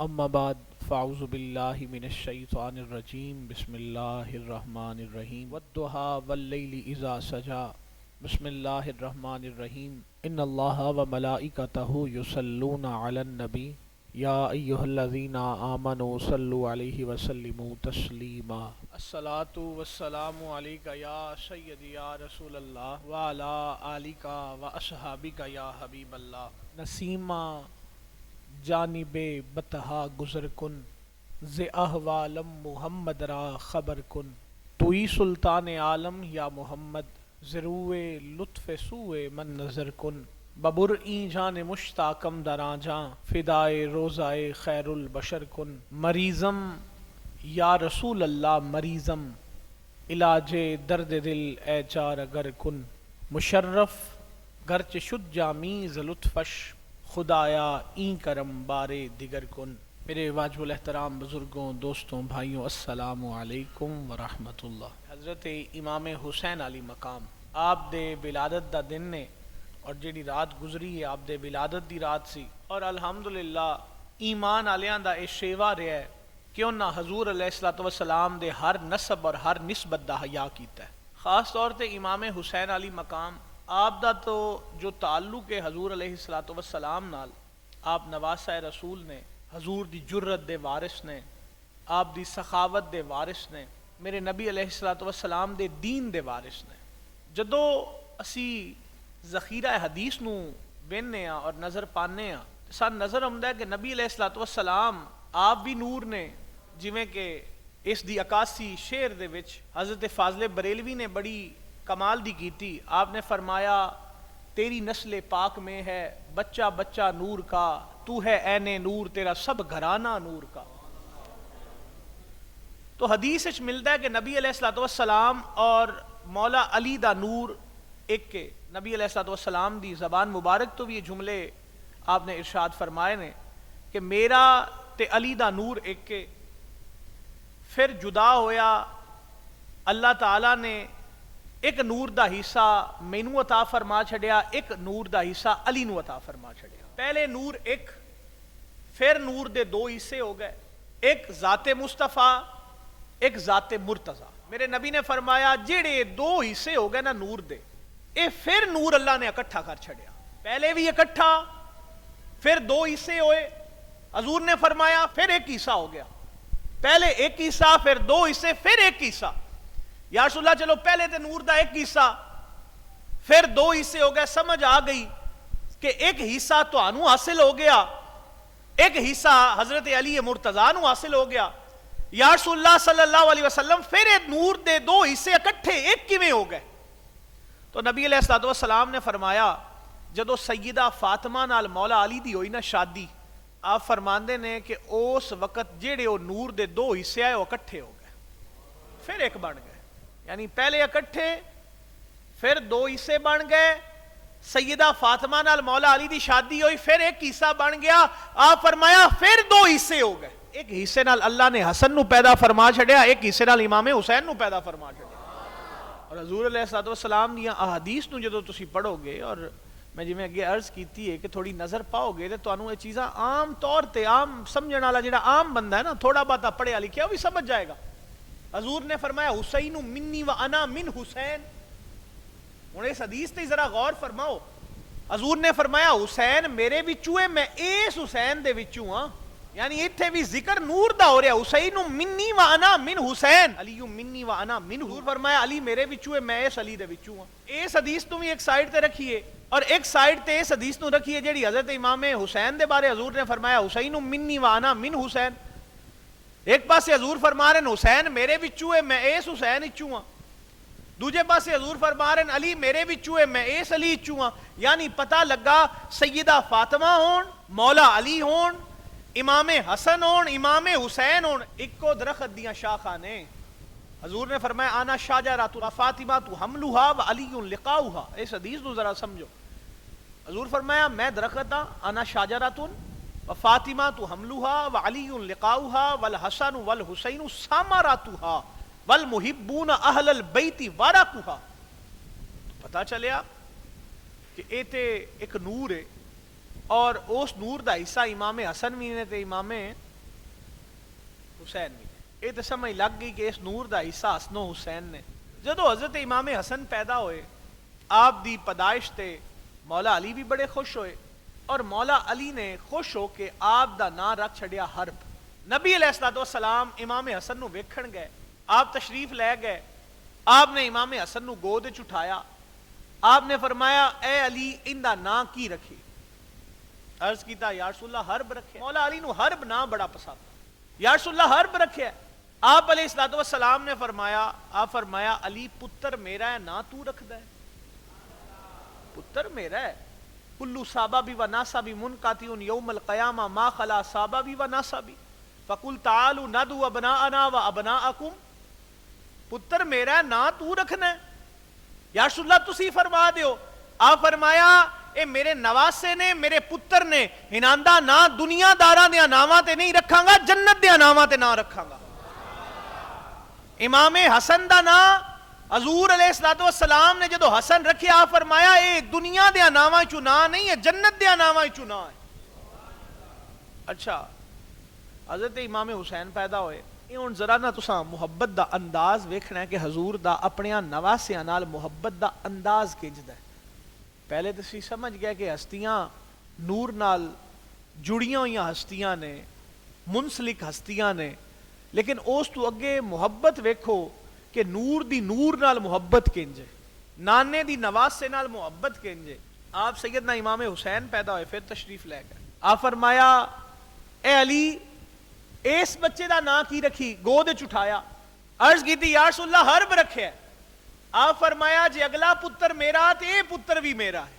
اما بعد فاعوذ باللہ من الشیطان الرجیم بسم اللہ الرحمن الرحیم والضحی واللیل اذا سجا بسم اللہ الرحمن الرحیم ان اللہ وملائکتہ یصلون علی النبی یا ایہا الذین آمنوا صلوا علیہ وسلموا تسلیما الصلاۃ والسلام علیک یا سیدی یا رسول اللہ وعلی آلک واصحابک یا حبیب اللہ نسیمہ جانب بتہا گزر کن ز احوالم محمد را خبر کن توئی سلطان عالم یا محمد ضروے لطف سوئے من نظر کن ببر این جان مشتاقم دراں جاں فدائے روزائے خیر البشر کن مریضم یا رسول اللہ مریضم علاج درد دل اے چار اگر کن مشرف گرچ شد جامی ز لطفش خدایا این کرم بارے دیگر کن۔ میرے واجب الاحترام بزرگوں، دوستوں، بھائیوں، السلام علیکم ورحمۃ اللہ۔ حضرت امام حسین علی مقام آپ دے ولادت دا دن نے اور جیڑی رات گزری ہے آپ دے ولادت دی رات سی، اور الحمدللہ ایمان آلیاں دا اے شیوا رہا ہے کہ انہاں حضور علیہ الصلوۃ والسلام دے ہر نسب اور ہر نسبت دا حیا کیتا ہے۔ خاص طور تے امام حسین علی مقام آپ دا تو جو تعلق ہے حضور علیہ الصلوۃ والسلام نال، آپ نواسہ رسول نے، حضور دی جرت دے وارث نے، آپ دی سخاوت دے وارث نے، میرے نبی علیہ الصلوۃ والسلام دے دین دے وارث نے۔ جدو اسی ذخیرہ حدیث نو ویننے ہاں اور نظر پانے ہاں، سان نظر آمدا ہے کہ نبی علیہ الصلوۃ والسلام آپ بھی نور نے، جویں کہ اس دی 81 شعر دے وچ حضرت فاضل بریلوی نے بڑی کمال دی کیتی۔ آپ نے فرمایا تیری نسل پاک میں ہے بچہ بچہ نور کا، تو ہے عین نور تیرا سب گھرانہ نور کا۔ تو حدیث وچ ملتا ہے کہ نبی علیہ الصلوۃ والسلام اور مولا علی دا نور ایک کے۔ نبی علیہ الصلوۃ والسلام دی زبان مبارک تو بھی یہ جملے آپ نے ارشاد فرمائے نے کہ میرا تے علی دا نور ایک کے۔ پھر جدا ہویا، اللہ تعالیٰ نے ایک نور دا حصہ مینوں عطا فرما چھڑیا، ایک نور دا حصہ علی نو عطا فرما چھڑیا۔ پہلے نور ایک، پھر نور دے دو حصے ہو گئے، ایک ذات مصطفیٰ، ایک ذات مرتضیٰ۔ میرے نبی نے فرمایا جڑے دو حصے ہو گئے نا نور دے، اے پھر نور اللہ نے اکٹھا کر چھڑیا۔ پہلے بھی اکٹھا، پھر دو حصے ہوئے، حضور نے فرمایا پھر ایک حصہ ہو گیا۔ پہلے ایک حصہ، پھر دو حصے، پھر ایک حصہ۔ یا رسول اللہ چلو پہلے تے نور دا ایک حصہ، پھر دو حصے ہو گئے، سمجھ آ گئی کہ ایک حصہ تو انو حاصل ہو گیا، ایک حصہ حضرت علی مرتضیٰ نو حاصل ہو گیا۔ یا رسول اللہ صلی اللہ علیہ وسلم پھر ایک نور دے دو حصے اکٹھے ایک کیویں ہو گئے؟ تو نبی علیہ الصلوۃ والسلام نے فرمایا جدو سیدہ فاطمہ نال مولا علی دی ہوئی نا شادی، آپ فرماندے نے کہ اس وقت جڑے وہ نور دے دو حصے آئے وہ اکٹھے ہو گئے، پھر ایک بن گئے۔ یعنی پہلے اکٹھے، پھر دو حصے بن گئے۔ سیدہ فاطمہ نال مولا علی دی شادی ہوئی، پھر ایک حصہ بن گیا۔ آپ فرمایا پھر دو حصے ہو گئے، ایک حصے نال اللہ نے حسن نو پیدا فرما چھڑیا، ایک حصے نال امام حسین نو پیدا فرما چھڑیا۔ اور حضور علیہ الصلوۃ والسلام دی احادیث نو جدو تسی پڑھو گے، اور میں جویں اگے عرض کیتی ہے کہ تھوڑی نظر پاؤ گے تے تانوں یہ چیزاں عام طور تے عام سمجھن والا جڑا عام بندہ ہے نا، تھوڑا باتا پڑھیا لکھیا وہ بھی سمجھ جائے گا۔ حضور نے فرمایا حسین منی و انا من حسین۔ ہن اس حدیث تے ذرا غور فرماؤ، حضور نے فرمایا حسین میرے وچوں ہے، میں اس حسین دے وچوں ہاں۔ یعنی ایتھے بھی ذکر نور دا ہو رہا، حسین منی و انا من حسین، علی منی و انا من۔ حضور فرمایا علی میرے وچوں ہے، میں اس علی دے وچوں ہاں۔ اس حدیث تو بھی ایک سائیڈ تے رکھیے، اور ایک سائیڈ تے اس حدیث نو رکھیے جیڑی حضرت امام حسین دے بارے حضور نے فرمایا حسین منی و انا من حسین۔ ایک پاسے حضور فرما رہے ہیں حسین میرے وچوں ہے، میں اس حسین وچوں ہاں۔ دوجے پاسے حضور فرما رہے ہیں علی میرے وچوں ہے، میں اس علی وچوں ہاں۔ یعنی پتہ لگا سیدہ فاطمہ ہون، مولا علی ہون، امام حسن ہون، امام حسین ہون، اکو درخت دیاں شاخاں نے۔ حضور نے فرمایا انا شجرۃ فاطمہ حملھا وعلی لقاؤھا۔ اس حدیث کو ذرا سمجھو۔ حضور فرمایا میں درخت ہاں، انا شجرۃ فاطمہ حملھا وعلی لقاؤھا والحسن والحسین ثمرتھا والمحبون اہل البیت ورثھا۔ پتہ چلیا کہ اے تے ایک نور ہے، اور اس نور دا حصہ امام حسن بھی نے تے امام حسین بھی. یہ تو سمجھ لگ گئی کہ اس نور دا حصہ حسن و حسین نے. جدو حضرت امام حسن پیدا ہوئے آپ دی پیدائش تے مولا علی بھی بڑے خوش ہوئے اور مولا علی نے خوش ہو کے آپ دا نام رکھ چھڑیا حرب. نبی علیہ السلام امام حسن نو ویکھن گئے, آپ تشریف لے گئے, آپ نے امام حسن نو گود وچ اٹھایا, آپ نے فرمایا اے علی ان دا نام کی رکھی؟ عرض کیتا یا رسول اللہ حرب رکھے. مولا علی نو حرب نام بڑا پسند, یا رسول اللہ حرب رکھے. آپ علیہ السلام نے فرمایا علی پتر میرا ہے نہ تو رکھدا ہے؟ پتر میرا ہے. کلو صابابی و ناسابی منقاطعون یوم القیامہ ما خلا صابابی و ناسابی فقل تعالوا ندعو ابناءنا و ابناءکم. پتر میرا ہے نہ تو رکھنا ہے. یا رسول اللہ تسی فرما دیو. آپ فرمایا اے میرے نواسے نے, میرے پتر نے, ہناندا نہ دنیا داراں دیاں ناواں تے نہیں رکھاں گا, جنت دیاں ناواں تے نہ رکھاں گا. امام حسن دا نام حضور علیہ السلام نے جدو حسن رکھے, آپ فرمایا اے دنیا دیاں ناواں چوں نہ نہیں ہے, جنت دیاں ناواں چوں نہ ہے. اچھا حضرت امام حسین پیدا ہوئے. یہ ہن ذرا نہ تساں محبت دا انداز ویکھنا ہے کہ حضور دا اپنیاں نواسیاں نال محبت دا انداز کنجدا ہے. پہلے تو سی سمجھ گیا کہ ہستیاں نور نال جڑیاں ہوئیاں ہستیاں نے, منسلک ہستیاں نے, لیکن اس تو اگے محبت ویکھو کہ نور دی نور نال محبت کنجے, نانے دی نواسے نال محبت کنجے. آپ سیدنا امام حسین پیدا ہوئے, پھر تشریف لے گئے. آپ فرمایا اے علی اس بچے دا نام کی رکھی؟ گود وچ اٹھایا, عرض کیتی یا رسول اللہ حرب رکھے ہے. آپ فرمایا جی اگلا پتر میرا تے اے پتر بھی میرا ہے,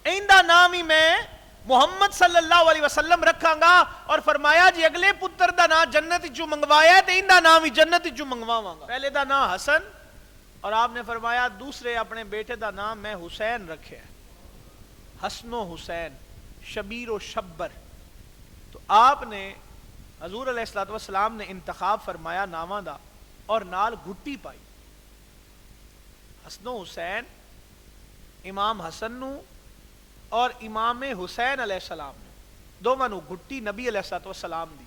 ایندا نام ہی میں محمد صلی اللہ علیہ وسلم رکھاں گا. اور فرمایا جی اگلے پتر دا نام جنت چوں منگوایا تے ایندا نام ہی جنت چوں منگواواں گا. پہلے دا نام حسن, اور آپ نے فرمایا دوسرے اپنے بیٹے دا نام میں حسین رکھے ہے, حسن و حسین, شبیر و شبر. تو آپ نے حضور علیہ السلام نے انتخاب فرمایا نامہ دا اور نال گھٹی پائی. حسن و حسین امام حسن نو اور امام حسین علیہ السلام نے دونوں نو گھٹی نبی علیہ السلام دی.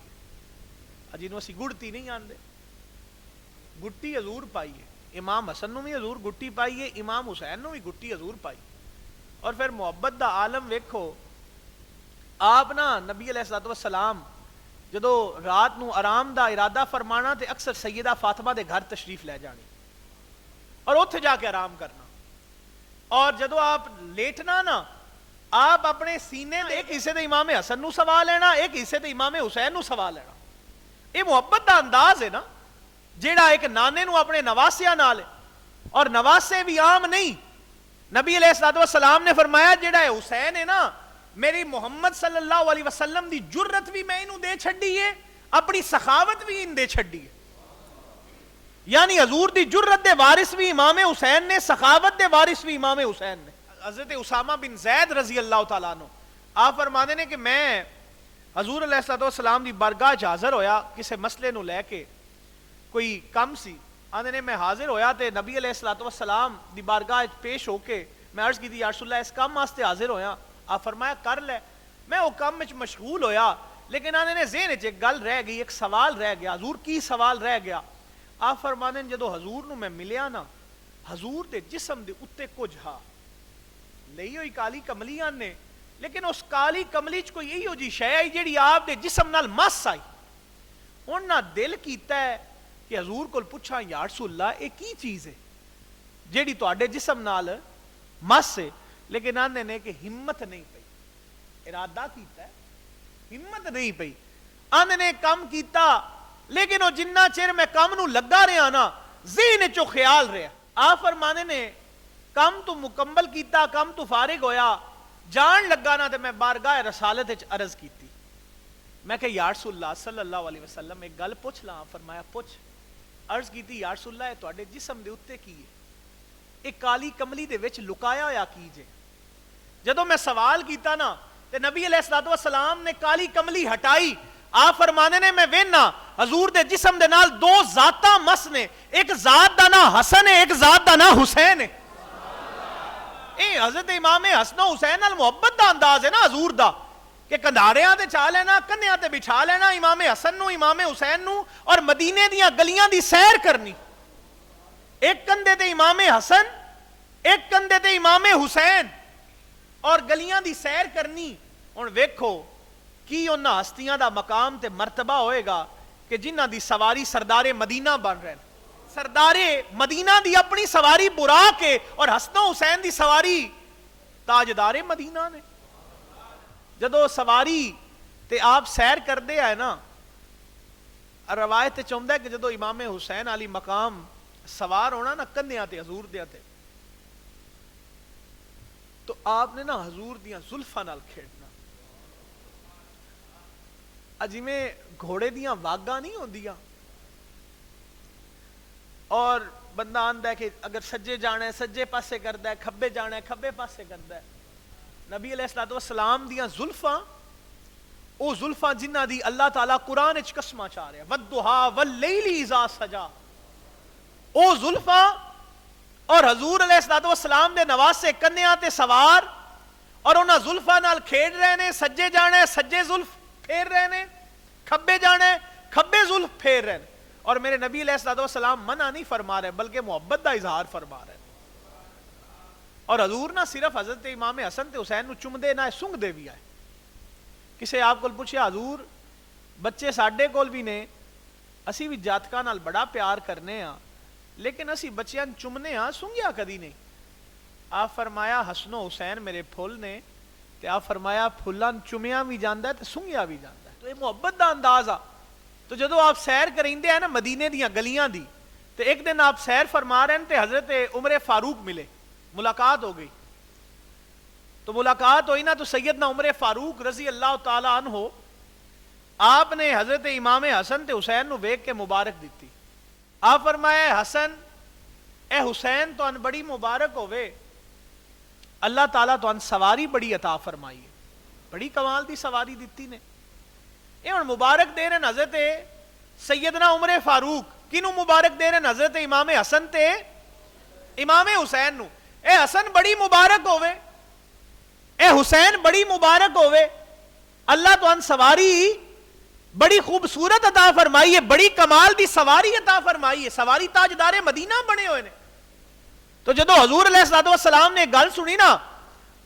جنوں اسی گڑتی نہیں آندے, گھٹی حضور پائی ہے. امام حسن نو بھی حضور گھٹی پائی ہے, امام حسین نو بھی گھٹی حضور پائی. اور پھر محبت دا عالم ویکھو. آپ نا نبی علیہ السلام جدو رات نو آرام دا ارادہ فرمانا تے اکثر سیدہ فاطمہ دے گھر تشریف لے جانی اور اتھے جا کے آرام کرنا. اور جدو آپ لیٹنا نا, آپ اپنے سینے دے ایک حصے دے امام حسن نو سوا لینا, ایک حصے دے امام حسین نو سوا لینا. یہ محبت دا انداز ہے نا, جیڑا ایک نانے نو اپنے نواسیاں نال, اور نواسے بھی عام نہیں. نبی علیہ السلام نے فرمایا جیڑا ہے حسین ہے نا, میری محمد صلی اللہ علیہ وسلم دی جرت بھی میں انہوں دے چھڑی ہے, اپنی سخاوت بھی ان دے چھڑی ہے. یعنی حضور دی جرت دے وارث بھی امام حسین نے, سخاوت دے وارث بھی امام حسین نے. حضرت اسامہ بن زید رضی اللہ تعالیٰ عنہ آپ فرماتے ہیں کہ میں حضور علیہ السلام دی بارگاہ حاضر ہویا کسے مسئلے نو لے کے, کوئی کم سی. آندے نے میں حاضر ہویا تے نبی علیہ السلام دی بارگاہ پیش ہو کے میں عرض کی تھی یا رسول اللہ اس کام واسطے حاضر ہویا. آپ فرمایا کر لے. میں وہ کام میں مشغول ہویا, لیکن آنے نے ذہن وچ ایک گل رہ گئی, ایک سوال رہ گیا. حضور کی سوال رہ گیا؟ آپ فرمانے جدو حضور نو میں ملیا نا, حضور دے جسم دے اتے کچھ ہا لئی ہوئی کالی کملیاں نے, لیکن اس کالی کملی چ کوئی یہی ہو جی شے آئی جیڑی آپ دے جسم نال مس آئی. ہن نہ دل کیتا ہے کہ حضور کول پوچھاں یا رسول اللہ اے کی چیز ہے جیڑی تواڈے جسم نال مس ہے, لیکن آندے نے کہ ہمت نہیں پئی. ارادہ کیتا ہے, ہمت نہیں پئی. آندے نے کم کیتا, لیکن وہ جنہ چیر میں کم نو لگا رہا نا ذہن چو خیال رہا. آپ فرمانے نے کم تو مکمل کیتا, کم تو فارغ ہویا, جان لگا نا تے میں بارگاہ رسالت وچ عرض کیتی. میں کہ یا رسول اللہ صلی اللہ علیہ وسلم ایک گل پوچھ لاں. فرمایا پوچھ. عرض کیتی یا رسول اللہ تواڈے جسم دے اوتے کی ہے, ایک کالی کملی دے وچ لکایا ہویا کی جے؟ جدو میں سوال کیتا نا تے نبی علیہ السلام نے کالی کملی ہٹائی. آپ فرمانے نے میں وینا حضور دے جسم دے نال دو ذاتاں مس نے, ایک ذات دا نام حسن ہے, ایک ذات دا نام حسین ہے. اے حضرت امام حسن و حسین نال محبت دا انداز ہے نا حضور دا. کہ کندھاریاں تے چا لینا, کنیاں تے بچھا لینا امام حسن نو امام حسین نو, اور مدینے دیاں گلیاں دی سیر کرنی. ایک کندھے تے امام حسن, ایک کندھے تے امام حسین, اور گلیاں دی سیر کرنی. ہن ویکھو کی انہاں ہستیاں دا مقام تے مرتبہ ہوئے گا کہ جنہاں دی سواری سردار مدینہ بن رہے ہیں. سردار مدینہ دی اپنی سواری براق ہے, اور حسن و حسین دی سواری تاجدار مدینہ نے. جدو سواری تے آپ سیر کر دے آئے نا, روایت چاہتا ہے کہ جدو امام حسین علی مقام سوار ہونا نا کندھیاں تے حضور دیا تے, تو آپ نے نا حضور دیاں زلفاں نال کھیڑنا. اجی میں گھوڑے دیاں واگاں نہیں ہوندیاں, اور بندہ آندا ہے کہ اگر سجے جانا ہے سجے پاسے کردا ہے, کھبے جانا ہے کھبے پاسے کردا ہے. نبی علیہ الصلوۃ والسلام دیاں زلفاں, او زلفاں جنہ دی اللہ تعالیٰ قرآن وچ قسماں چا رہا ہے, والضحیٰ واللیل اذا سجا. او زلفاں اور حضور علیہ الصلوۃ والسلام دے نواسے کنیاں تے سوار, اور انہاں زلفاں نال کھیڈ رہے نے. سجے جانا ہے سجے زلف پھیر رہے نے, کھبے جانا ہے کھبے زلف پھیر رہے نے. اور میرے نبی علیہ الصلوۃ والسلام منع نہیں فرما رہے بلکہ محبت دا اظہار فرما رہے. اور حضور نہ صرف حضرت امام حسن تے حسین نو چم دے نہ سنگ دے بھی آئے. کسے آپ کو پوچھیا حضور بچے ساڈے کول بھی نے, اسی بھی جاتکاں نال بڑا پیار کرنے ہاں, لیکن اسی بچیاں چمنے ہاں سنگیا کدی نہیں. آپ فرمایا حسن و حسین میرے پھول نے, تے آپ فرمایا پھلاں چمیاں بھی جاندا ہے تے سنگیا بھی جاندا ہے. تو یہ محبت دا انداز آ. تو جدو آپ سیر کریندے ہیں نا مدینے دیاں گلیاں دی, تے ایک دن آپ سیر فرما رہے ہیں تے حضرت عمر فاروق ملے, ملاقات ہو گئی. تو ملاقات ہوئی نا تو سیدنا عمر فاروق رضی اللہ تعالی عنہ, آپ نے حضرت امام حسن تے حسین نو ویکھ کے مبارک دیتی. آپ فرمایا حسن اے حسین تو ان بڑی مبارک ہوئے, اللہ تعالیٰ تو ان سواری بڑی عطا فرمائی ہے, بڑی کمال دی سواری دیتی نے. اے ہن مبارک دے رہے ہیں حضرت سیدنا عمر فاروق, کنوں مبارک دے رہے ہیں حضرت امام حسن تے امام حسین نو. اے حسن بڑی مبارک ہوئے, اے حسین بڑی مبارک ہوئے, اللہ تو ان سواری بڑی خوبصورت عطا فرمائی ہے, بڑی کمال دی سواری عطا فرمائی ہے. سواری تاجدار مدینہ بنے ہوئے نے. تو جدو حضور علیہ الصلوۃ والسلام نے گل سنی نا,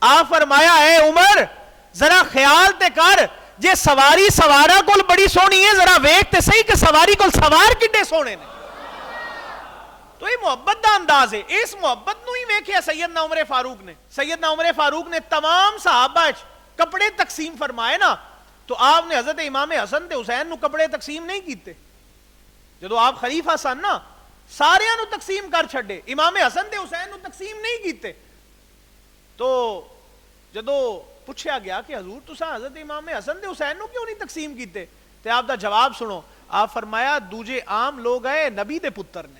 آپ فرمایا اے عمر ذرا خیال تے کر, جے سواری سوارا کول بڑی سونی ہے ذرا ویکھ تے صحیح کہ سواری کول سوار کڈے سونے نے. تو یہ محبت دا انداز ہے. اس محبت نو ہی ویکھیا سیدنا عمر فاروق نے. سیدنا عمر فاروق نے تمام صحابہ کپڑے تقسیم فرمائے نا, تو آپ نے حضرت امام حسن تے حسین نو کپڑے تقسیم نہیں کیتے. جدو آپ خلیفہ سن نا سارے نو تقسیم کر چھڈے, امام حسن تے حسین نو تقسیم نہیں کیتے. تو جدو پوچھا گیا کہ حضور تساں حضرت امام حسن تے حسین نو کیوں نہیں تقسیم کیتے, تے آپ دا جواب سنو. آپ فرمایا دوجے عام لوگ آئے نبی دے پتر نے,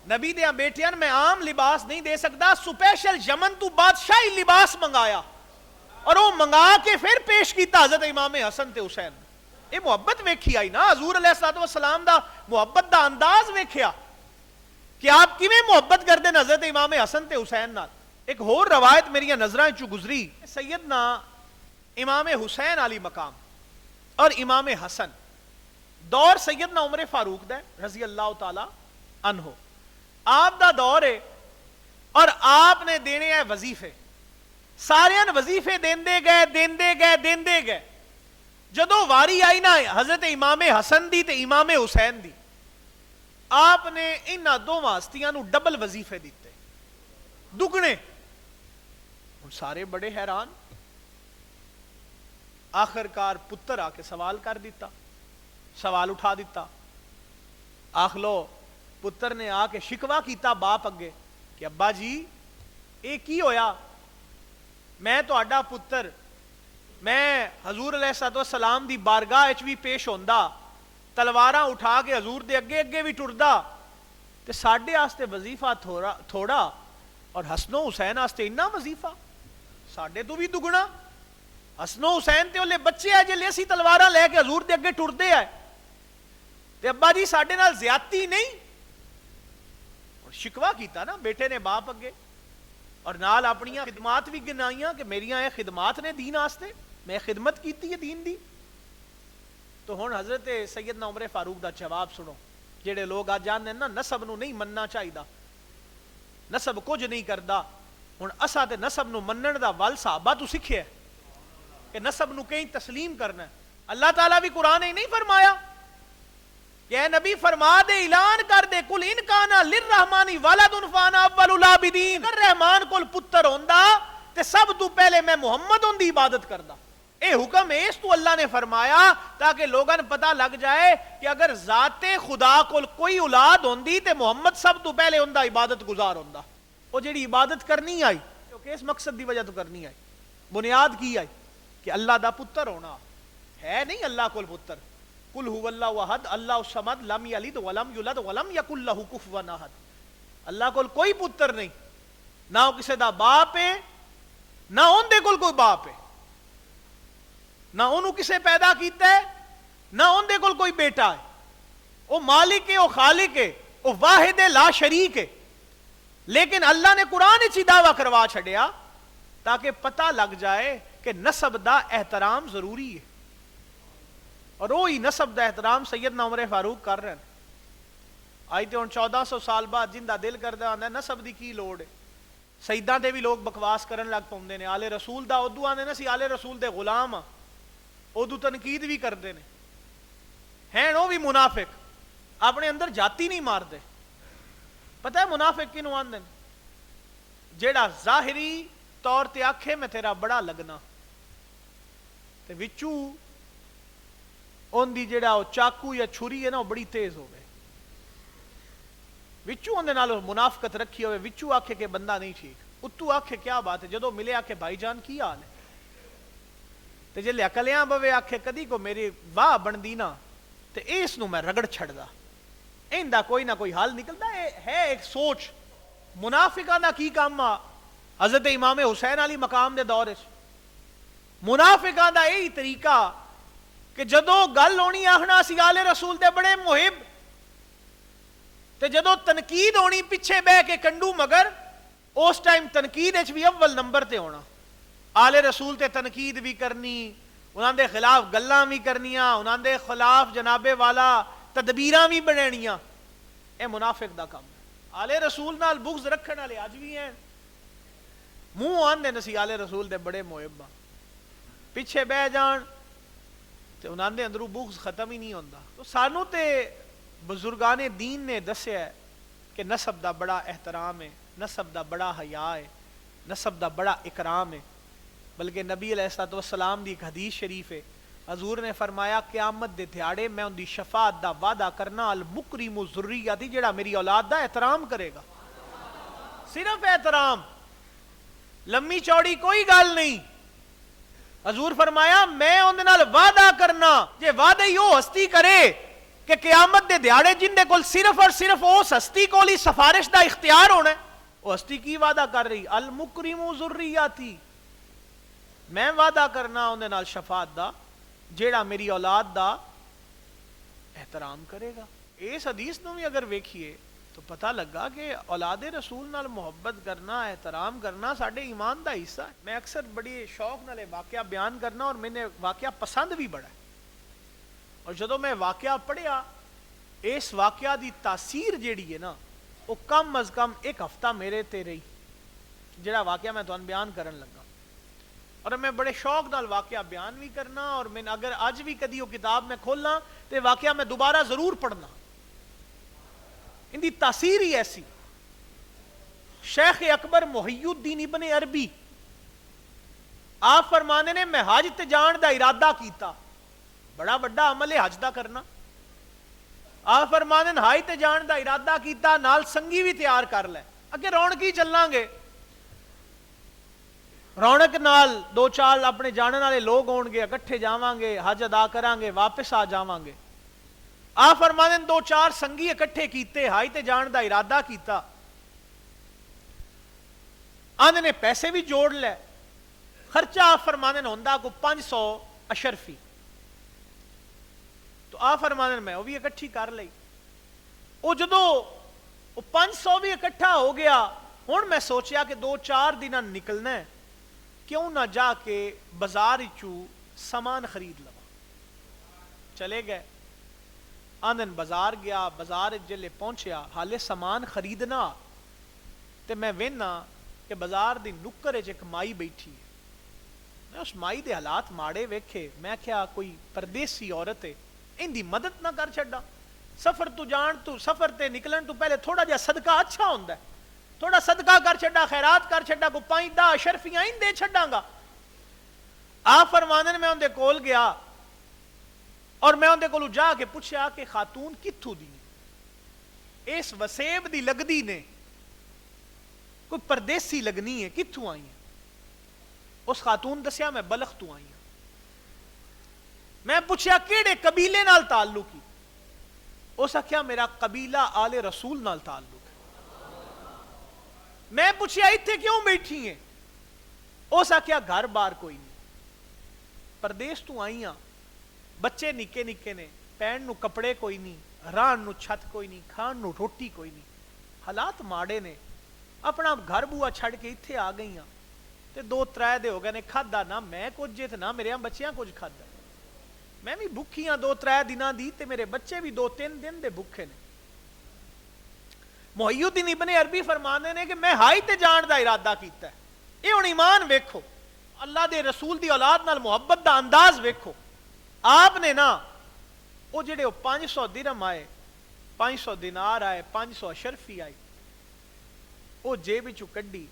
نبی دیاں بیٹیاں میں عام لباس نہیں دے سکتا, سپیشل یمن تو بادشاہی لباس منگایا, اور وہ منگا کے پھر پیش کیتا حضرت امام حسن تے حسین. یہ محبت ویکھی آئی نا, حضور علیہ الصلوۃ والسلام دا محبت دا انداز ویکھیا کہ آپ کیویں محبت کردے حضرت امام حسن تے حسین نال. ایک ہور روایت میری نظراں چوں گزری, سیدنا امام حسین علی مقام اور امام حسن دور سیدنا عمر فاروق دا رضی اللہ تعالی عنہ, آپ دا دور ہے, اور آپ نے دینے ہیں وظیفے. سارے وظیفے دیندے گئے. جدو واری آئی نا حضرت امام حسن دی تے امام حسین دی, آپ نے انہاں دو ہستیاں نو ڈبل وظیفے دیتے, دگنے. سارے بڑے حیران. آخرکار پتر آ کے سوال کر دیتا, سوال اٹھا دیتا. آخ لو پتر نے آ کے شکوا کیتا باپ اگے کہ ابا جی اے کی ہویا, میں تو آڈا پتر, میں حضور علیہ الصلوۃ والسلام دی بارگاہ وچ بھی پیش ہوندا, تلواراں اٹھا کے حضور دے اگے اگے بھی ٹردا, تے ساڈے واسطے وظیفہ تھوڑا اور حسن و حسین واسطے اتنا وظیفہ, ساڈے تو بھی دگنا. حسن و حسین تے اولے بچے آ جے اسی تلواراں لے کے حضور دے اگے ٹردے آئے, تے ابا جی ساڈے نال زیادتی نہیں. شکوا کیتا نا بیٹے نے باپ اگے, اور نال اپنی خدمات بھی گنائیاں کہ میریاں یہ خدمات نے دین آستے. میں خدمت کیتی ہے دین دی. تو ہن حضرت سیدنا عمر فاروق دا جواب سنو. جڑے لوگ آج جانتے نا نسب نو نہیں مننا چاہیے, نسب کچھ نہیں کردا, ہن اساں تے نسب نو منن دا ول صحابہ تو سکھیا کہ نسب نو کہیں تسلیم کرنا ہے. اللہ تعالیٰ بھی قرآن ہی نہیں فرمایا کہ اے نبی فرما دے, اعلان کر دے, کل ان کانا للرحمانی ولد فانا اول العابدین, اگر رحمان کول پتر ہوندا تے سب تو پہلے میں محمد ہوں دی عبادت کردا. اے حکم اس تو اللہ نے فرمایا تاکہ لوگاں پتہ لگ جائے کہ اگر ذات خدا کول کوئی اولاد ہوندی تے محمد سب تو پہلے ہوندا عبادت گزار ہوندا. وہ جڑی عبادت کرنی آئی کیونکہ اس مقصد دی وجہ تو کرنی آئی, بنیاد کی آئی کہ اللہ دا پتر ہونا ہے. نہیں اللہ کول پتر, قل هو اللہ احد اللہ الصمد لم یلد ولم یولد ولم یکن لہ کفوا احد. اللہ کول کوئی پتر نہیں, نہ وہ کسی دا باپ ہے, نہ اون دے کول کوئی باپ ہے, نہ انہوں کسے پیدا کیتا ہے, نہ اون دے کول کوئی بیٹا ہے. وہ مالک ہے, وہ خالق ہے, وہ واحد ہے, لا شریک ہے. لیکن اللہ نے قرآن اچھی دعویٰ کروا چھڑیا تاکہ پتہ لگ جائے کہ نسب دا احترام ضروری ہے. اور وہی نسب دا احترام سیدنا عمر فاروق کر رہے ہیں. آئی تے ہن 1400 سال بعد جن دا دل کردا ہوندا نسب دی کی لوڑ ہے. سیداں تے بھی لوگ بکواس کرن لگ پوندے نے, آل رسول دا ادو آندے نا سی آل رسول دے غلام ہاں, ادو تنقید بھی کردے نے. ہیں وہ بھی منافق, اپنے اندر جاتی نہیں مار دے. پتہ ہے منافق کنوں آندے نے؟ جیڑا ظاہری طور تے آکھے میں تیرا بڑا لگنا تے وچوں اون دی جیڑا وہ چاقو یا چھری ہے نا وہ بڑی تیز ہو گئے, وچوں اندے نال منافقت رکھی ہوئے, وچوں آکھے کہ بندہ نہیں ٹھیک, اتو آکھے کیا بات ہے, جدو ملے آکھے بھائی جان کی حال ہے, تے جے عقلیاں بوے آکھے کدی کو میری واہ بندی نا تے اس نو میں رگڑ چھڑ دا, ایندا کوئی نہ کوئی حال نکلدا ہے. ایک سوچ منافقاں دا کی کام آ حضرت امام حسین علی مقام دے دور وچ منافقاں دا یہی طریقہ کہ جدو گل ہونی آخنا سی آل رسول دے بڑے محب, تے جدو تنقید ہونی پیچھے بہ کے کنڈو مگر, اس ٹائم تنقید وچ بھی اول نمبر تے ہونا. آل رسول تے تنقید بھی کرنی, انہاں دے خلاف گلاں بھی کرنیاں, انہاں دے خلاف جناب والا تدبیراں بھی بنانیاں. اے منافق دا کام ہے. آل رسول نال بغض رکھن والے اج بھی ہیں, منہ آندے نسی آل رسول دے بڑے محب, پیچھے بہ جان تے انہاں دے اندروں بغض ختم ہی نہیں ہوندا. تو سانو تے بزرگان دین نے دسیا ہے کہ نسب دا بڑا احترام ہے, نسب دا بڑا حیا ہے, نسب دا بڑا اکرام ہے. بلکہ نبی علیہ الصلوۃ والسلام دی ایک حدیث شریف ہے, حضور نے فرمایا قیامت دے دیہاڑے میں ان دی شفاعت دا وعدہ کرنا المکرم ذریتی, جڑا میری اولاد دا احترام کرے گا. صرف احترام, لمبی چوڑی کوئی گل نہیں. حضور فرمایا میں ان نال وعدہ کرنا, جے وعدہ ہی وہ ہستی کرے کہ قیامت دے دیہاڑے جن دے کول صرف اور صرف اس ہستی کول ہی سفارش دا اختیار ہونا ہے, وہ ہستی کی وعدہ کر رہی المکرم ذریتی, میں وعدہ کرنا ان نال شفاعت دا جیڑا میری اولاد دا احترام کرے گا. اس حدیث نو بھی اگر ویکھیے تو پتہ لگا کہ اولاد رسول نال محبت کرنا, احترام کرنا ساڈے ایمان دا حصہ ہے. میں اکثر بڑی شوق نال واقعہ بیان کرنا اور میں نے واقعہ پسند بھی بڑا ہے, اور جدو میں واقعہ پڑھیا اس واقعہ دی تاثیر جیڑی ہے نا وہ کم از کم ایک ہفتہ میرے تے رہی, جڑا واقعہ میں تھانوں بیان کرن لگا. اور میں بڑے شوق نال واقعہ بیان بھی کرنا, اور میں اگر اج بھی کدی وہ کتاب میں کھولنا تو واقعہ میں دوبارہ ضرور پڑھنا. ان دی تاثیر ہی ایسی. شیخ اکبر محی الدین ابن عربی آپ فرمانے نے میں حج تے جان دا ارادہ کیتا, بڑا بڑا عمل ہے حج دا کرنا. آپ فرمانے نے حج تے جان دا ارادہ کیتا, نال سنگی بھی تیار کر لے, اگے رونق ہی چلان گے, رونق نال دو چار اپنے جانن والے لوگ ہون گے, اکٹھے جاواں گے, حج ادا کران گے, واپس آ جاواں گے. آپ فرمانے نے دو چار سنگی اکٹھے کیتے, حج تے جان دا ارادہ کیتا, آندے نے پیسے بھی جوڑ لے, خرچہ آپ فرمانے نے ہوندا کو 500 اشرفی. تو آپ فرمانے نے میں وہ بھی اکٹھی کر لئی. وہ جدو 500 بھی اکٹھا ہو گیا, ہن میں سوچیا کہ 2-4 دن نکلنا ہے, کیوں نہ جا کے بازار چوں سامان خرید لوا. چلے گئے آندن بازار گیا, بازار جلے پہنچیا حالے سامان خریدنا تے میں وینا کہ بازار دی نکر ایک مائی بیٹھی ہے. میں اس مائی دے حالات ماڑے ویکھے, میں کیا کوئی پردیسی عورت ہے ان دی مدد نہ کر چھڑا. سفر تو جان تو سفر تے نکلن تو پہلے تھوڑا جا صدقہ اچھا ہوندا ہے, تھوڑا صدقہ کر چھڑا, خیرات کر چھڑا, کو 5-10 اشرفیاں ان دے چھڑاں گا. آپ فرماندن میں ان دے کول گیا اور میں ان دے کولو جا کے پوچھیا کہ خاتون کتھوں دی اس وسیب دی لگدی نے, کوئی پردیسی لگنی ہے, کتھوں آئی ہیں؟ اس خاتون دسیا میں بلخ تو آئی ہوں. میں پوچھیا کیڑے قبیلے نال تعلق کی؟ اس آکھیا میرا قبیلہ آل رسول نال تعلق ہے. میں پوچھیا ایتھے کیوں بیٹھی ہیں؟ اس آکھیا گھر بار کوئی نہیں, پردیس تو آئی ہاں, بچے نکے نکے نے, پہن نو کپڑے کوئی نہیں, ران نو چھت کوئی نہیں, کھان نو روٹی کوئی نہیں, حالات ماڑے نے, اپنا گھر بوا چھڑ کے ایتھے آ گئی ہاں تے 2-3 دے ہو گئے نے, کھادا نہ میں کچھ جے تے نہ میرے بچیاں کچھ کھادا. میں بھی بھوکی ہاں 2-3 دناں دی تے میرے بچے بھی 2-3 دن دے بھوکے نے. محی الدین ابن عربی فرمانے نے کہ میں ہائی تے جان دا ارادہ کیتا ہے. اے ہن ایمان ویکھو, اللہ دے رسول دی اولاد نال محبت دا انداز ویکھو. آپ نے نا وہ جڑے 500 درہم آئے, 500 دینار آئے, 500 اشرفی آئی, وہ جیب وچوں کڈی,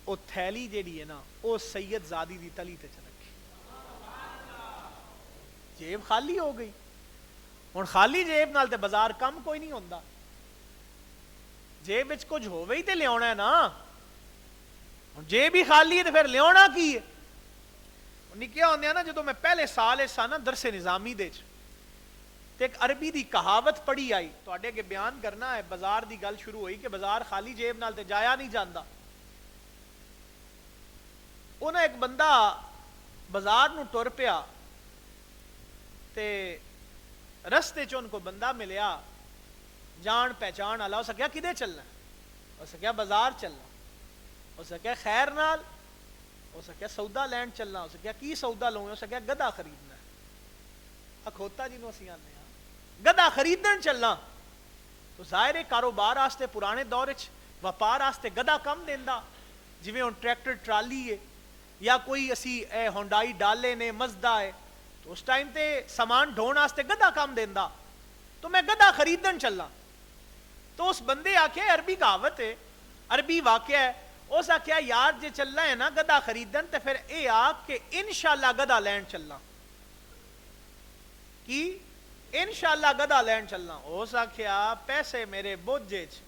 وہ تھیلی جیڑی ہے نا وہ سید زادی دی تلی تے چ رکھی. جیب خالی ہو گئی. ہن خالی جیب نال تے بازار کم کوئی نہیں ہوندا, جیب وچ کچھ ہووے ہی تے لیاونا ہے نا. ہن جیب ہی خالی ہے تے پھر لیاونا کی ہے؟ نکیا ہوندے نا جدوں میں پہلے سال سا نا درس نظامی دے چ تے ایک عربی دی کہاوت پڑھی آئی, تواڈے اگے بیان کرنا ہے. بازار دی گل شروع ہوئی کہ بازار خالی جیب نال تے جایا نہیں جاندا. انہاں ایک بندہ بازار نو ٹر پیا تے رستے چ ان کو بندہ ملیا جان پہچان والا. اس کہیا کدے چلنا؟ اس کہیا بازار چلنا. اس کہیا خیر نال؟ اس کہیا سودا لین چلنا. اس کہیا کی سودا لوں؟ اس کہیا گدھا خریدنا ہے. اکھوتا جی نو اسی آنے ہاں گدھا خریدن چلنا. تو ظاہر کاروبار آستے پرانے دور وچ وپار آستے گدھا کم دیندا, جویں ہن ٹریکٹر ٹرالی ہے یا کوئی اسی ہونڈائی ڈالے نے, مزدا ہے, تو اس ٹائم تے سامان ڈھون آستے گدھا کم دیندا. تو میں گدھا خریدن چلنا. تو اس بندے آکھے, عربی کہاوت ہے, عربی واقعہ ہے, اس آکھیا یار جے چلنا ہے نا گدھا خریدن تے پھر اے آکھ کہ انشاءاللہ گدھا لین چلنا. کی انشاءاللہ گدھا لین چلنا. اس آکھیا پیسے میرے بوجھے چ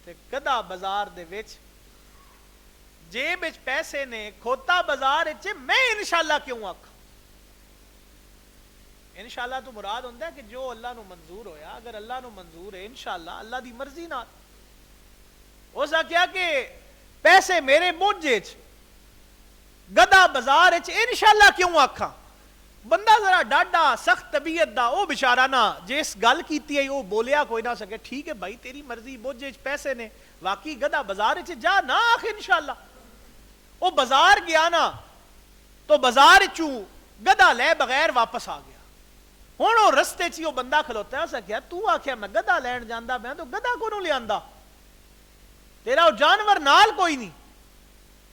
تے گدھا بازار دے وچ, جیب وچ پیسے نے, کھوتا بازار وچ, میں انشاءاللہ کیوں آکھاں؟ انشاءاللہ تو مراد ہوندا ہے کہ جو اللہ نو منظور ہویا. اگر اللہ نو منظور ہے انشاءاللہ اللہ دی مرضی نال. اس آکھیا کہ پیسے میرے بوجھے چ, گدھا بازار وچ, انشاءاللہ کیوں آکھاں؟ بندہ ذرا ڈاڈا سخت طبیعت دا, او بیچارہ نا جس گل کیتی ہے وہ بولیا کوئی نہ سکے. ٹھیک ہے بھائی تیری مرضی, بوجھے چ پیسے نے, واقعی گدھا بازار وچ جا نہ آکھ انشاءاللہ. وہ بازار گیا نا تو بازار چوں گدھا لے بغیر واپس آ گیا. ہن وہ رستے چ وہ بندہ کھلوتا ہے. اس کہیا تو آکھیا میں گدھا لین جاندا میں, تو گدھا کونوں لیاندا؟ تیرا وہ جانور نال کوئی نہیں.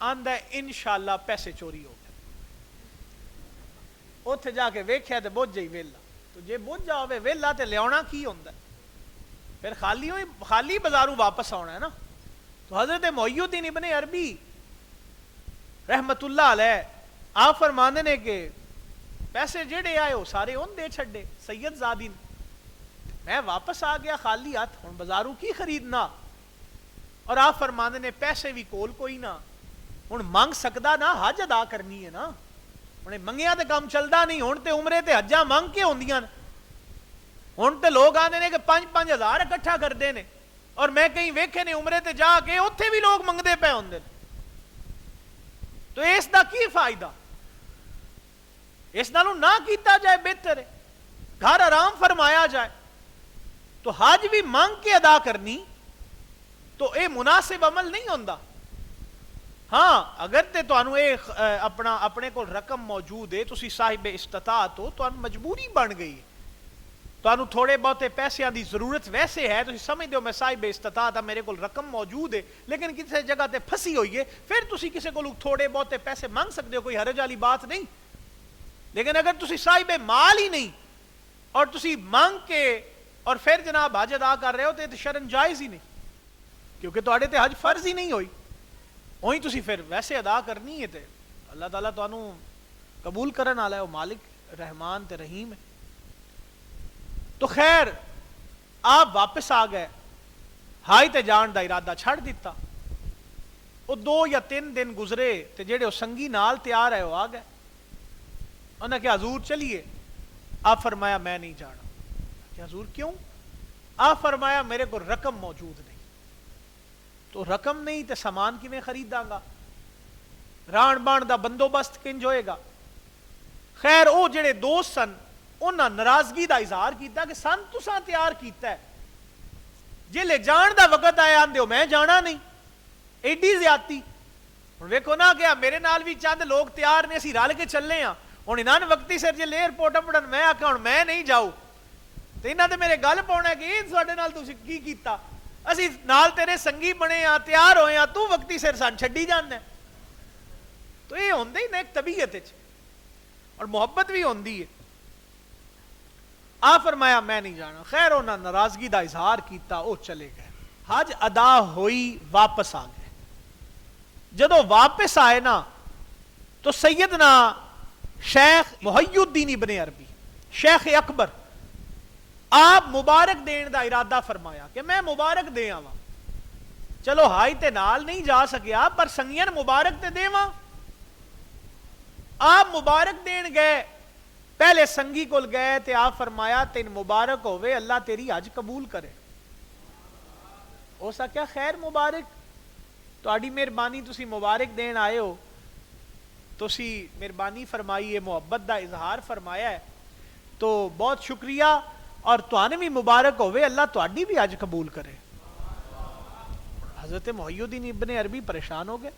آندا انشاءاللہ پیسے چوری ہو گئے. اوتھے جا کے ویکھیا تے بوجھ ہی ویلا. تو جے بوجھا ہوے ویلا تے لیاونا کی ہوندا ہے؟ پھر خالی بازاروں واپس آنا ہے نا. تو حضرت محی الدین ابن عربی رحمت اللہ علیہ آپ فرماندے نے کہ پیسے جڑے آئے وہ سارے ان دے چھڑے سید زادی نے. میں واپس آ گیا خالی ہاتھ, ہن بازاروں کی خریدنا. اور آپ فرماندے نے پیسے بھی کول کوئی نہ, ہن منگ سکدا نہ, حج ادا کرنی ہے نا. ہن منگیا تے کام چلدا نہیں. ہن تے عمرے تے حجاں منگ کے ہوندیاں نے. ہن تے لوگ آندے نے کہ 5-5 ہزار اکٹھا کردے نے, اور میں کہیں ویکھے نے عمرے تے جا کے اوتھے بھی لوگ منگدے پے ہوندے نے. تو اس دا کی فائدہ؟ اس نالوں نہ کیتا جائے بہتر ہے. گھر آرام فرمایا جائے. تو حج بھی مانگ کے ادا کرنی تو اے مناسب عمل نہیں ہوندا. ہاں اگر تے تانوں اے اپنا اپنے کو رقم موجود ہے، تسی صاحب استطاعت ہو، تانوں مجبوری بن گئی، تانوں تھوڑے بہتے پیسے دی ضرورت ویسے ہے، تسی سمجھ دیو میں صاحب استطاعت ہاں، میرے کو رقم موجود ہے، لیکن کسی جگہ تے پھنسی ہوئی ہے، پھر تسی کسی کو تھوڑے بہتے پیسے مانگ سکتے ہو، کوئی حرج والی بات نہیں۔ لیکن اگر تسی صاحب مال ہی نہیں اور تسی مانگ کے اور پھر جناب حج ادا کر رہے ہو تو شرن جائز ہی نہیں، کیونکہ تواڈے تے حج فرض ہی نہیں ہوئی، وہیں تسی پھر ویسے ادا کرنی ہے، تے اللہ تعالیٰ تانوں قبول کرن والا ہے، وہ مالک رحمان تے رحیم ہے۔ تو خیر آپ واپس آ گئے، ہائی تے جان دا ارادہ چھڑ دیتا، وہ 2 یا 3 دن گزرے تے جڑے وہ سنگی نال تیار ہے وہ آ گئے، انہوں نے کہا حضور چلیے، آپ فرمایا میں نہیں جانا۔ کہ حضور کیوں؟ آپ فرمایا میرے کو رقم موجود نہیں۔ تو رقم نہیں تے سامان کیویں خریداں گا، ران بان دا بندوبست کنج ہوئے گا؟ خیر او جڑے دوست سن انہاں ناراضگی دا اظہار کیتا کہ سن تساں تیار کیتا ہے، جے لے جان دا وقت آیا آندے ہو میں جانا نہیں، ایڈی زیادتی۔ ہن ویکھو نا کہ میرے نال بھی چند لوگ تیار نے، اسی رل کے چلے ہاں، ہن انہاں نے وقتی سر جے ایئرپورٹ اپڑن میں آکھاں ہن میں نہیں جاؤ تے انہاں تے میرے گل پاؤنا ہے کہ یہ تواڈے نال تسی کی کیتا، اسی نال تیرے سنگی بنے ہاں، تیار ہوئے ہاں، تو وقتی سر سان چھڈی جاندا ہے۔ تو یہ ہوندے ہی نا ایک طبیعت وچ، اور محبت بھی ہوندی ہے۔ آپ فرمایا میں نہیں جانا۔ خیر انہاں ناراضگی دا اظہار کیتا، او چلے گئے، حج ادا ہوئی، واپس آ گئے۔ جدو واپس آئے نا تو سیدنا شیخ محی الدین ابن عربی، شیخ اکبر، آپ مبارک دین دا ارادہ فرمایا کہ میں مبارک دے آواں، چلو ہائی تے نال نہیں جا سکیا پر سنگین مبارک تے دیواں۔ آپ مبارک دین گئے، پہلے سنگی کول گئے تے آپ فرمایا تین مبارک ہوئے، اللہ تیری حج قبول کرے۔ ہو سکیا خیر مبارک، تہاڈی مہربانی، تسی مبارک دین آئے ہو، تسی مہربانی فرمائی ہے، محبت دا اظہار فرمایا ہے، تو بہت شکریہ، اور توانے بھی مبارک ہوئے، اللہ تہاڈی بھی حج قبول کرے۔ حضرت محی الدین ابن عربی پریشان ہو گئے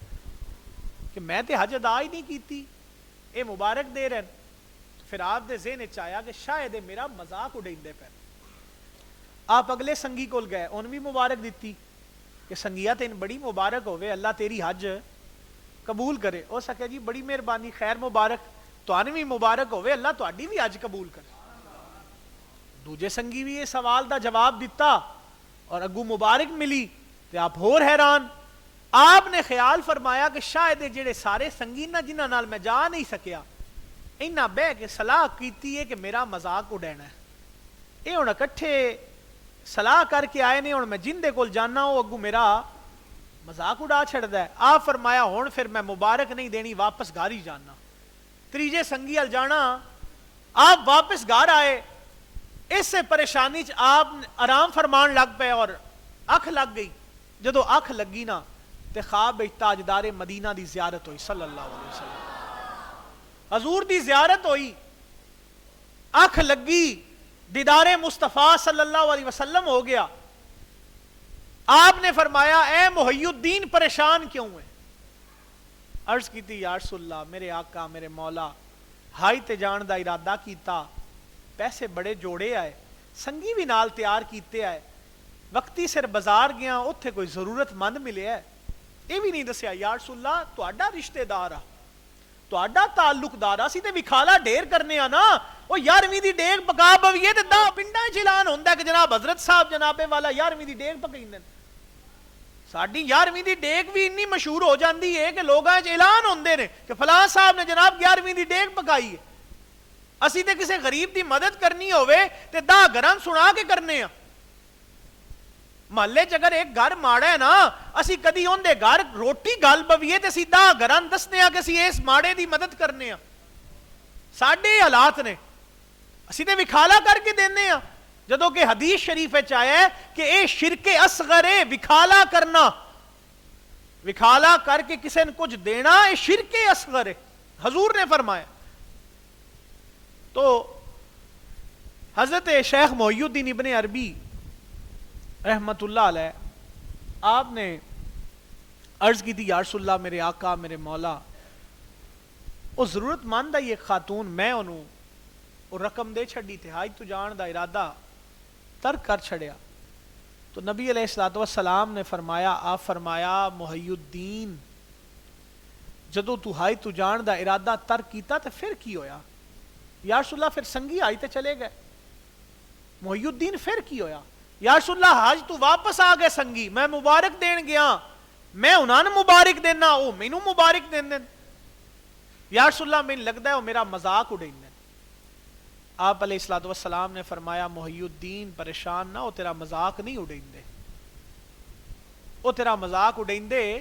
کہ میں تے حج ادا ہی نہیں کیتی، اے مبارک دے رہن۔ پھر آپ دے ذہن وچ آیا کہ شاید میرا مذاق اڑیندے پے۔ آپ اگلے سنگی کول گئے، ان بھی مبارک دیتی کہ سنگیا تین بڑی مبارک ہوئے، اللہ تیری حج قبول کرے۔ ہو سکے جی بڑی مہربانی، خیر مبارک، توانے بھی مبارک ہوئے، اللہ تہاڈی بھی حج قبول کرے۔ دوجے سنگی بھی یہ سوال دا جواب دیتا اور اگو مبارک ملی تے آپ ہور حیران۔ آپ نے خیال فرمایا کہ شاید جڑے سارے سنگی نہ جنہاں نال میں جا نہیں سکیا، انہاں بہ کے صلاح کیتی ہے کہ میرا مذاق اڑینا ہے، اے ہن اکٹھے صلاح کر کے آئے نے، ہن میں جن دے کول جانا وہ اگو میرا مذاق اڑا چھڑدا ہے۔ آپ فرمایا ہن پھر میں مبارک نہیں دینی، واپس گھر ہی جانا۔ تریجے سنگی ال جانا، آپ واپس گھر آئے، اس سے پریشانی چ آپ آرام فرمان لگ پے اور اکھ لگ گئی۔ جدو اکھ لگی نا تے خواب تاجدار مدینہ دی زیارت ہوئی صلی اللہ علیہ وسلم، حضور دی زیارت ہوئی، اکھ لگی، دیدار مصطفیٰ صلی اللہ علیہ وسلم ہو گیا۔ آپ نے فرمایا اے محی الدین پریشان کیوں ہے؟ عرض کی تھی یا رسول اللہ، میرے آقا میرے مولا، ہائی تے جان دا ارادہ کیتا، پیسے بڑے جوڑے آئے، سنگی بھی نال تیار کیتے آئے، وقتی سر بازار گیا اتھے کوئی ضرورت مند ملے ہے، یہ بھی نہیں دسیا یا رسول اللہ تہاڈا رشتے دار آ، تہاڈا تعلق دار آ، اسی تے وکھالا ڈھیر کرنے آ نا، وہ 11ویں دی ڈیگ پکا پویے تے 10 پنڈاں وچ اعلان ہوندا ہے کہ جناب حضرت صاحب جنابے والا 11ویں دی ڈیگ پکائیندے۔ ساڈی 11ویں دی ڈیگ بھی اتنی مشہور ہو جاندی ہے کہ لوگاں وچ اعلان ہوندے نے کہ فلاں صاحب نے جناب 11ویں دی ڈیگ پکائی ہے۔ اسی تے کسے غریب دی مدد کرنی ہوئے تے 10 گھراں سنا کے کرنے ہاں۔ محلے چ اگر ایک گھر ماڑا ہے نا، اسی کدی اون دے گھر روٹی گل پویے تے اسی 10 گھراں دسنے ہاں کہ اسی اس ماڑے دی مدد کرنے ہاں۔ ساڈے حالات نے، اسی تے وکھالا کر کے دینے ہاں، جدوں کہ حدیث شریف وچ آیا ہے کہ اے شرک اصغر ہے، وکھالا کرنا، وکھالا کر کے کسے نے کچھ دینا، اے شرک اصغر ہے، حضور نے فرمایا۔ تو حضرت شیخ محی الدین ابن عربی رحمت اللہ علیہ، آپ نے عرض کی تھی یا رسول اللہ میرے آقا میرے مولا وہ ضرورت مند ہے یہ خاتون میں انہوں اور رقم دے چھڑی تھے حج تو جان دا ارادہ ترک کر چھڑیا. تو نبی علیہ الصلوۃ والسلام نے فرمایا آپ فرمایا محی الدین جدو تو حج تو جان دا ارادہ ترک کیتا تو پھر کی ہویا؟ یا رسول اللہ پھر سنگی آئی تے چلے گئے. محی الدین پھر کی ہویا؟ یا رسول اللہ حج تو واپس آ گئے سنگی میں مبارک دین گیا میں انہاں نے مبارک دینا او مینوں مبارک دین دین. یا رسول اللہ میں لگتا ہے وہ میرا مذاق اڑین دین. آپ علیہ الصلوۃ والسلام نے فرمایا محی الدین پریشان نہ ہو تیرا مذاق نہیں اڑین دے وہ تیرا مذاق اڑین دے.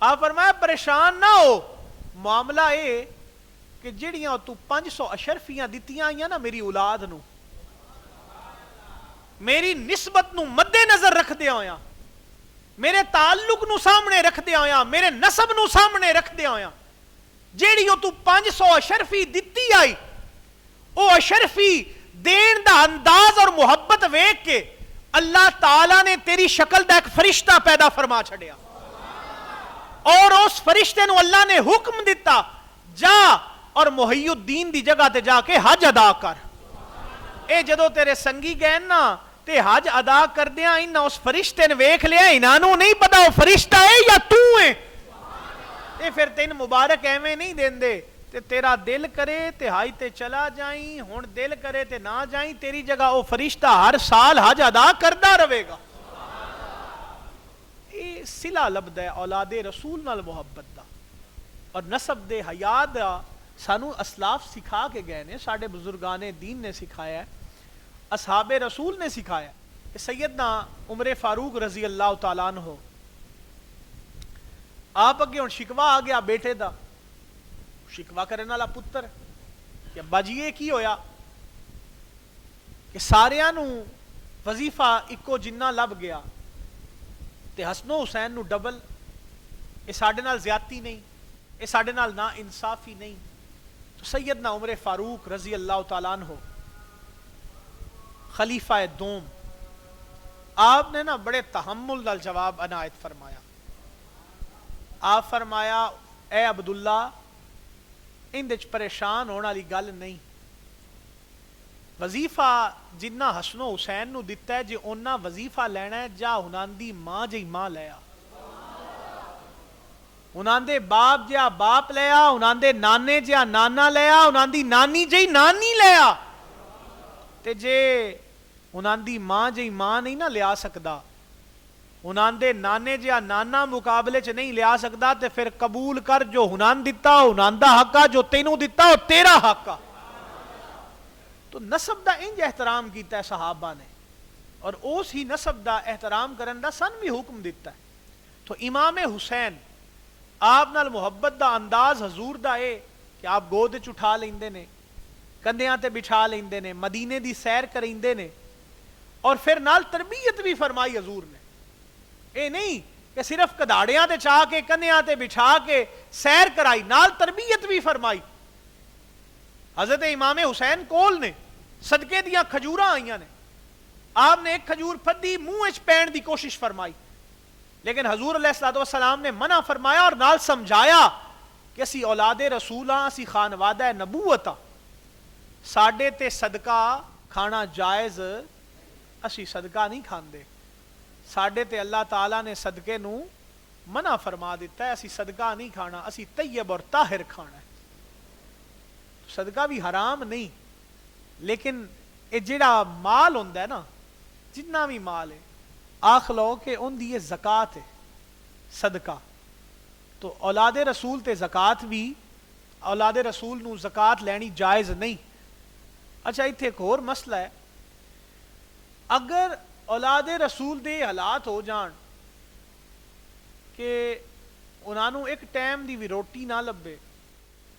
آپ فرمایا پریشان نہ ہو معاملہ اے کہ جڑیاں تو 500 اشرفیاں دتیاں آئیاں نا میری اولاد نو میری نسبت نو مد نظر رکھ دیا ہویا میرے تعلق نو سامنے رکھ دیا ہویا میرے نسب نو سامنے رکھ دیا ہویا جیڑی تو 500 اشرفی دتی آئی او اشرفی دین دا انداز اور محبت ویکھ کے اللہ تعالیٰ نے تیری شکل دا ایک فرشتہ پیدا فرما چھڑیا اور اس فرشتے نو اللہ نے حکم دیتا جا اور محی الدین دی جگہ تے جا کے حج ادا کر. اے جدو تیرے سنگی گئے نا تے حج ادا کر دیا انہاں اس فرشتے نے ویکھ لیا انہاں نو نہیں پتا وہ فرشتہ ہے یا تو ہے تے پھر تین مبارک ایویں نہیں دین دے تے تیرا دل کرے تے حج تے چلا جائیں ہن دل کرے تے نہ جائیں تیری جگہ وہ فرشتہ ہر سال حج ادا کردا رہے گا. یہ صلہ لبدا ہے اولاد رسول نال محبت دا اور نسب دے حیا دا سانو اسلاف سکھا کے گئے نے ساڈے بزرگان دین نے سکھایا ہے اصحاب رسول نے سکھایا کہ سیدنا عمر فاروق رضی اللہ تعالیٰ عنہ آپ اگے ہن شکوا آ گیا بیٹے دا شکوا کرنے والا پتر کہ ابا جی یہ کی ہویا کہ ساریاں نو وظیفہ اکو جنہ لب گیا تے حسن و حسین نو ڈبل یہ ساڈے نال زیادتی نہیں یہ ساڈے نال نا انصافی نہیں. تو سیدنا عمر فاروق رضی اللہ تعالیٰ عنہ خلیفہ دوم آپ نے نا بڑے تحمل نال جواب عنایت فرمایا. آپ فرمایا اے عبداللہ اندے وچ پریشان ہونے والی گل نہیں وظیفہ جنہ حسن و حسین نو دتا ہے جے انہاں وظیفہ لینا ہے جا انہاں دی ماں جی ماں لیا انہاں دے باپ جا باپ لیا انہاں دے نانے جا نانا لیا انہاں دی نانی جی نانی لیا تے جے انہاں دی ماں جی ماں نہیں نہ لیا سکدا انہاں دے نانے جا نانا مقابلے چ نہیں لیا سکدا تے پھر قبول کر جو انہاں دتا انہاں دا حق آ جو تینوں دتا او تیرا حق آ. تو نسب دا انج احترام کیتا ہے صحابہ نے اور اس ہی نسب دا احترام کرن دا سن بھی حکم دیتا ہے. تو امام حسین آپ نال محبت دا انداز حضور دا اے کہ آپ گود وچ اٹھا لیندے نے کندھیاں تے بٹھا لیندے نے مدینے دی سیر کریندے نے اور پھر نال تربیت بھی فرمائی حضور نے. اے نہیں کہ صرف کداڑیاں تے چاہ کے کندھیاں تے بٹھا کے سیر کرائی نال تربیت بھی فرمائی. حضرت امام حسین کول نے صدقے دیاں کھجوراں آئیاں نے آپ نے ایک کھجور پھدی منہ وچ پین دی کوشش فرمائی لیکن حضور علیہ الصلوۃ والسلام نے منع فرمایا اور نال سمجھایا کہ اسی اولاد رسول ہاں اسی خانوادہ نبوت ہاں ساڈے تے صدقہ کھانا جائز اسی صدقہ نہیں کھاندے ساڈے تے اللہ تعالیٰ نے صدقے نو منع فرما دیتا ہے اسی صدقہ نہیں کھانا اسی طیب اور طاہر کھانا ہے. صدقہ بھی حرام نہیں لیکن یہ جڑا مال ہوندا ہے نا جتنا بھی مال ہے آخ لو کہ ان دی یہ زکوٰۃ ہے صدقہ تو اولاد رسول تے زکوٰۃ بھی اولاد رسول نو زکوٰۃ لینی جائز نہیں. اچھا ایتھے ایک اور مسئلہ ہے اگر اولاد رسول دے حالات ہو جان کہ انہاں نو ایک ٹائم دی بھی روٹی نہ لبے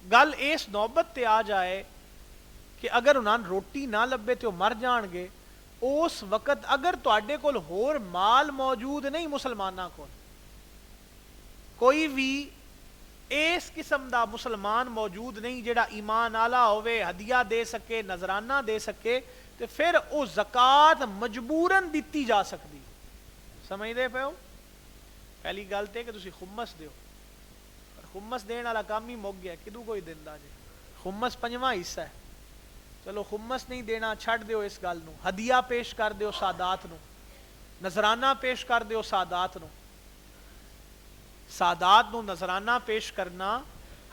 گل اس نوبت تے آ جائے کہ اگر انہاں روٹی نہ لبے تو مر جان گے اس وقت اگر تواڈے کول ہور مال موجود نہیں مسلماناں کول کوئی بھی اس قسم دا مسلمان موجود نہیں جڑا ایمان آلا ہوئے ہدیہ دے سکے نذرانہ دے سکے تو پھر او زکوٰۃ مجبوراً دیتی جا سکتی. سمجھ دے پے ہو پہلی گل تے کہ تسی خمس دیو، پر خمس دین والا کام ہی مک گیا، کدو کوئی دیندا جے؟ خمس پنجواں حصہ ہے، چلو خمس نہیں دینا چھڈ دیو اس گل نو، ہدیہ پیش کر دیو سادات نو، نذرانہ پیش کر دیو سادات نو، سادات نو نذرانہ پیش کرنا،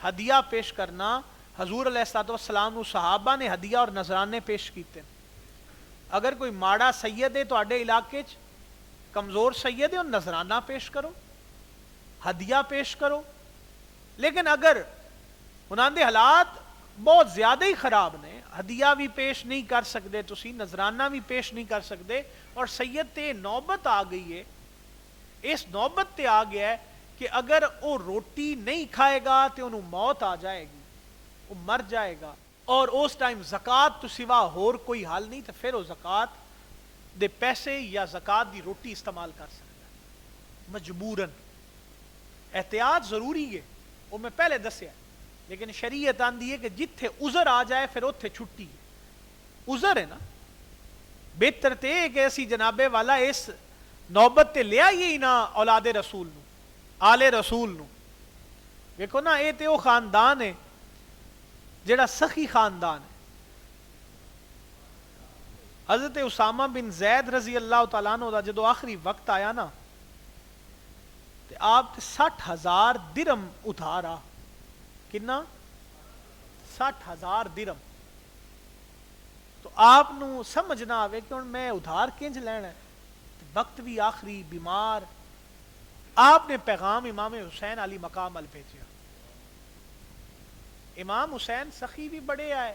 ہدیہ پیش کرنا، حضور علیہ الصلوۃ والسلام نو صحابہ نے ہدیہ اور نذرانے پیش کیتے۔ اگر کوئی ماڑا سید ہے تواڈے علاقے چ، کمزور سید ہے، نذرانہ پیش کرو، ہدیہ پیش کرو۔ لیکن اگر انہاں دے حالات بہت زیادہ ہی خراب نے، ہدیہ بھی پیش نہیں کر سکتے تسی، نذرانہ بھی پیش نہیں کر سکتے، اور سید تے نوبت آ گئی ہے، اس نوبت تے آ گیا ہے کہ اگر وہ روٹی نہیں کھائے گا تو انہوں موت آ جائے گی، وہ مر جائے گا، اور اس ٹائم زکوٰۃ تو سوا ہور کوئی حل نہیں، تو پھر وہ زکوٰۃ دے پیسے یا زکوٰۃ دی روٹی استعمال کر سکتا ہے مجبوراً۔ احتیاط ضروری ہے، وہ میں پہلے دسیا، لیکن شریعت آندی ہے کہ جتھے عذر آ جائے پھر اتھے چھٹی ہے، عذر ہے نا، بہتر تے کہ اسی جنابے والا اس نوبت تے لیا ہی نہ اولاد رسول نو، آل رسول نو۔ دیکھو نا، اے تے وہ خاندان ہے جڑا سخی خاندان ہے۔ حضرت اسامہ بن زید رضی اللہ تعالیٰ عنہ دا جدو آخری وقت آیا نا، تے آپ 60,000 درم ادھار آ، کنا 60,000 درم، تو آپ نو سمجھ نہ آوے کہ میں ادھار کنج لینا ہے، وقت بھی آخری، بیمار، آپ نے پیغام امام حسین علی مقام ال بھیجا۔ امام حسین سخی بھی بڑے آئے،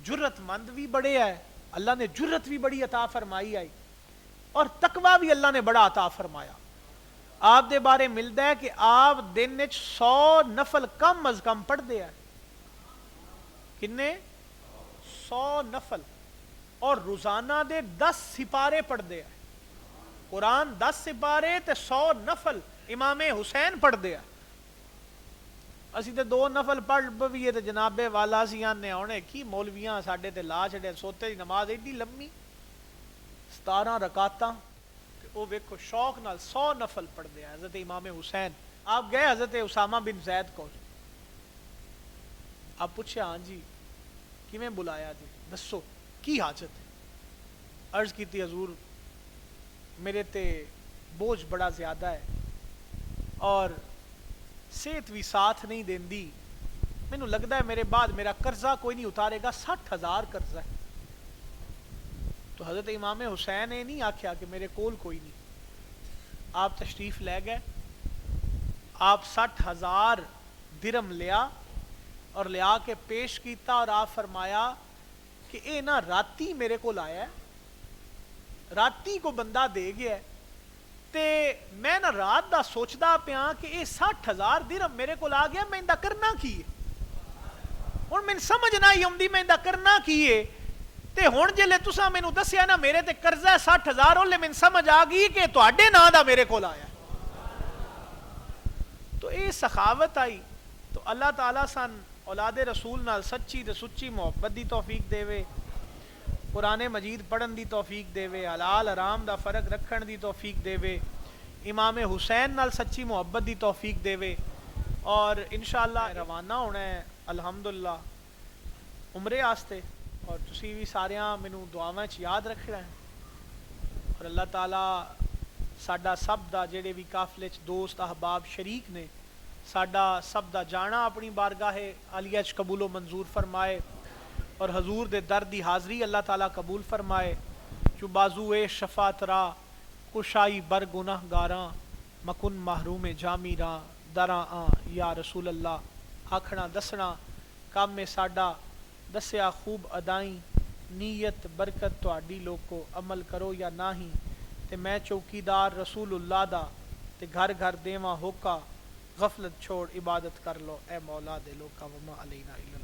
جرت مند بھی بڑے آئے، اللہ نے جرت بھی بڑی عطا فرمائی آئی، اور تقوی بھی اللہ نے بڑا عطا فرمایا۔ آپ دے بارے ملتا ہے کہ آپ دن وچ 100 نفل کم از کم پڑھ دے آئے، کنے 100 نفل، اور روزانہ دے 10 سپارے پڑھ دے آئے، قرآن 10 سپارے تے 100 نفل امام حسین پڑھ دے آئے۔ اسی تے 2 نفل پڑھ بھی تے جنابے والا سی آنے ہونے کی مولویاں ساڈے تے لا چھڑے، سوتے دی نماز ایڈی لمبی 17 رکعتاں، وہ ویکھو شوق نال 100 نفل پڑھ دے حضرت امام حسین۔ آپ گئے حضرت اسامہ بن زید کو، آپ پوچھے ہاں جی کیویں بلایا جی، دسو کی حاجت ہے؟ عرض کیتی حضور میرے تے بوجھ بڑا زیادہ ہے، اور صحت بھی ساتھ نہیں دیندی، مینوں لگدا ہے میرے بعد میرا قرضہ کوئی نہیں اتارے گا، 60,000 قرضہ ہے۔ تو حضرت امام حسین نے نہیں آکھیا کہ میرے کول کوئی نہیں، آپ تشریف لے گئے، آپ 60,000 درم لیا اور لیا کے پیش کیتا، اور آپ فرمایا کہ اے نا راتی میرے کو آیا ہے، راتی کو بندہ دے گیا ہے، تے میں نا رات دا سوچدا پیا کہ اے 60,000 درم میرے کو آ گیا، میں اندا کرنا کی ہے؟ ہن میں سمجھ نہ آئی آمدی میں اندا کرنا کی ہے، تے ہن جلے تساں مینوں دسیا نا میرے تے قرضہ ہے 60,000، اولے میں سمجھ آ گئی کہ تواڈے نا دا میرے کول آیا۔ تو اے سخاوت آئی۔ تو اللہ تعالیٰ سن اولاد رسول نال سچی تے سچی محبت دی توفیق دے وے، قرآن مجید پڑھن دی توفیق دے وے، حلال حرام دا فرق رکھن دی توفیق دے وے، امام حسین نال سچی محبت دی توفیق دے وے، اور انشاءاللہ روانہ ہونا ہے الحمدللہ عمرے آستے، اور تسی بھی ساریاں مینوں دعاواں چ یاد رکھنا ہے، اور اللہ تعالیٰ ساڈا سب دا جڑے بھی قافلے چ دوست احباب شریک نے، ساڈا سب دا جانا اپنی بارگاہ عالیہ چ قبول و منظور فرمائے، اور حضور دے در دی حاضری اللہ تعالیٰ قبول فرمائے۔ چو بازوئے شفاعت را کشائی بر گناہ گاراں، مکن محروم جامی راں دراں آں یا رسول اللہ۔ آکھنا دسنا کام میں ساڈا، دسیا خوب ادائیں، نیت برکت تواڈی لوکو، عمل کرو یا ناہی، تے میں چوکیدار رسول اللہ دا، تے گھر گھر دیواں ہوکا، غفلت چھوڑ عبادت کر لو اے مولا دے لوکا، وما علینا الا